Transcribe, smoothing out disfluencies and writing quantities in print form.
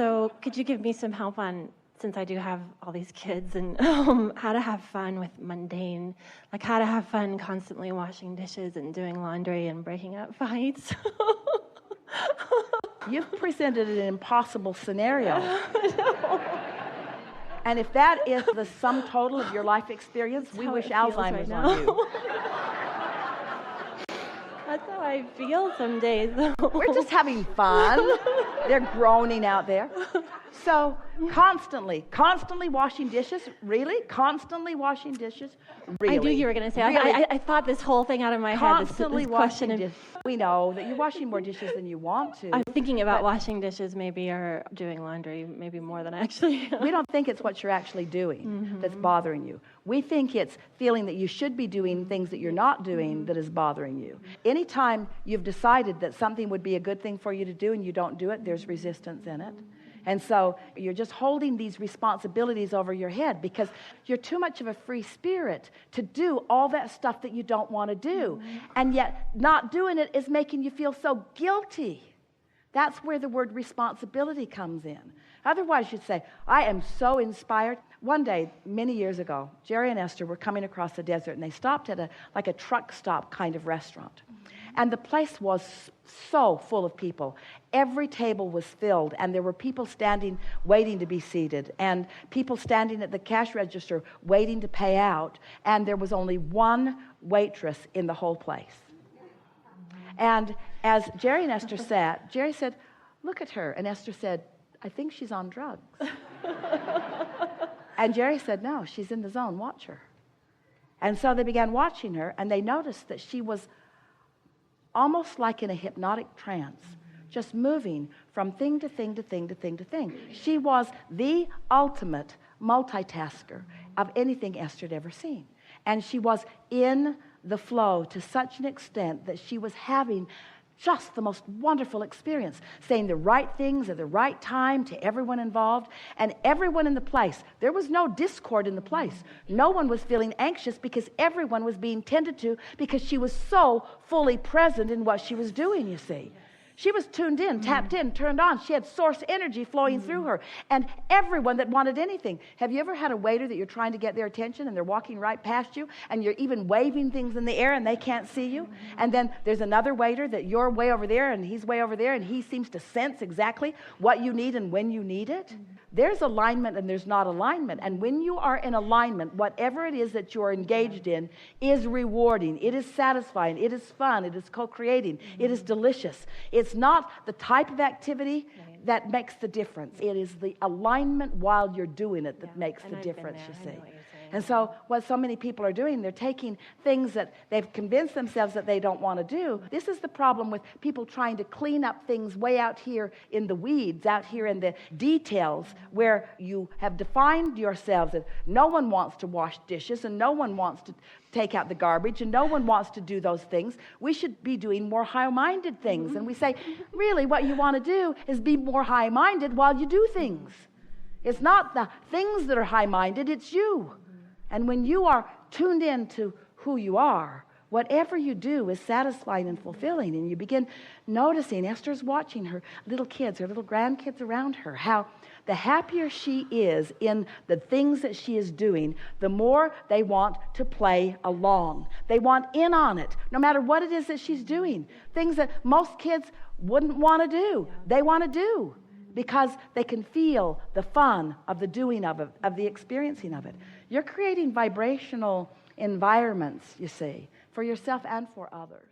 So could you give me some help on, since I do have all these kids, and how to have fun with mundane, like how to have fun constantly washing dishes and doing laundry and breaking up fights? You've presented an impossible scenario. And if that is the sum total of your life experience, we wish Alzheimer's on you. That's how I feel some days. We're just having fun. They're groaning out there. So constantly washing dishes? Really? Constantly washing dishes? Really? I knew you were going to say. Really? I thought this whole thing out of my head. Constantly washing dishes. We know that you're washing more dishes than you want to. I'm thinking about washing dishes maybe, or doing laundry maybe more than I actually am. We don't think it's what you're actually doing that's bothering you. We think it's feeling that you should be doing things that you're not doing that is bothering you. Anytime you've decided that something would be a good thing for you to do and you don't do it, there's resistance in it. And so you're just holding these responsibilities over your head because you're too much of a free spirit to do all that stuff that you don't want to do. And yet not doing it is making you feel so guilty. That's where the word responsibility comes in. Otherwise you'd say, I am so inspired. One day, many years ago, Jerry and Esther were coming across the desert and they stopped at a truck stop kind of restaurant. And the place was so full of people. Every table was filled, and there were people standing waiting to be seated, and people standing at the cash register waiting to pay out, and there was only one waitress in the whole place. And as Jerry and Esther sat, Jerry said, look at her. And Esther said, I think she's on drugs. And Jerry said, no, she's in the zone. Watch her. And so they began watching her, and they noticed that she was almost like in a hypnotic trance, just moving from thing to thing to thing to thing to thing. She was the ultimate multitasker of anything Esther had ever seen. And she was in the flow to such an extent that she was having just the most wonderful experience, saying the right things at the right time to everyone involved and everyone in the place. There was no discord in the place. No one was feeling anxious because everyone was being tended to because she was so fully present in what she was doing, you see. She was tuned in, tapped in, turned on. She had source energy flowing through her. And everyone that wanted anything. Have you ever had a waiter that you're trying to get their attention and they're walking right past you and you're even waving things in the air and they can't see you? And then there's another waiter that you're way over there and he's way over there and he seems to sense exactly what you need and when you need it. There's alignment and there's not alignment. And when you are in alignment, whatever it is that you're engaged in is rewarding. It is satisfying. It is fun. It is co-creating. It is delicious. It's not the type of activity that makes the difference. It is the alignment while you're doing it that makes the difference, you see. And so what so many people are doing, they're taking things that they've convinced themselves that they don't want to do. This is the problem with people trying to clean up things way out here in the weeds, out here in the details, where you have defined yourselves that no one wants to wash dishes and no one wants to take out the garbage and no one wants to do those things. We should be doing more high-minded things. And we say, really, what you want to do is be more high-minded while you do things. It's not the things that are high-minded, it's you. And when you are tuned in to who you are, whatever you do is satisfying and fulfilling. And you begin noticing, Esther's watching her little kids, her little grandkids around her, how the happier she is in the things that she is doing, the more they want to play along. They want in on it, no matter what it is that she's doing. Things that most kids wouldn't want to do, they want to do. Because they can feel the fun of the doing of it, of the experiencing of it. You're creating vibrational environments, you see, for yourself and for others.